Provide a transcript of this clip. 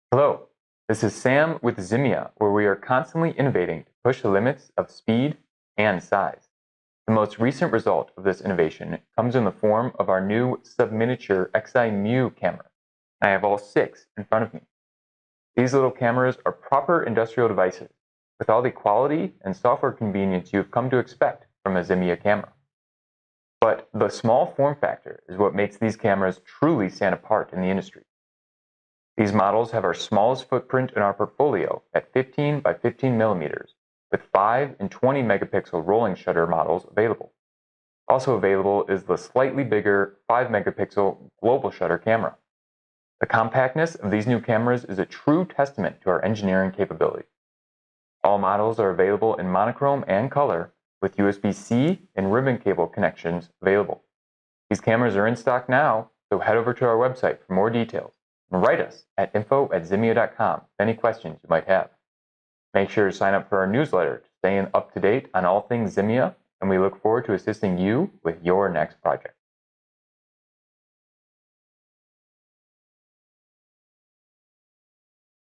Hello, this is Sam with XIMEA, where we are constantly innovating to push the limits of speed and size. The most recent result of this innovation comes in the form of our new subminiature XIMU camera. I have all 6 in front of me. These little cameras are proper industrial devices with all the quality and software convenience you have come to expect from a XIMEA camera. But the small form factor is what makes these cameras truly stand apart in the industry. These models have our smallest footprint in our portfolio at 15 by 15 millimeters, with 5 and 20 megapixel rolling shutter models available. Also available is the slightly bigger 5 megapixel global shutter camera. The compactness of these new cameras is a true testament to our engineering capability. All models are available in monochrome and color, with USB-C and ribbon cable connections available. These cameras are in stock now, so head over to our website for more details. And write us at info@ximea.com with any questions you might have. Make sure to sign up for our newsletter to stay up to date on all things XIMEA, and we look forward to assisting you with your next project.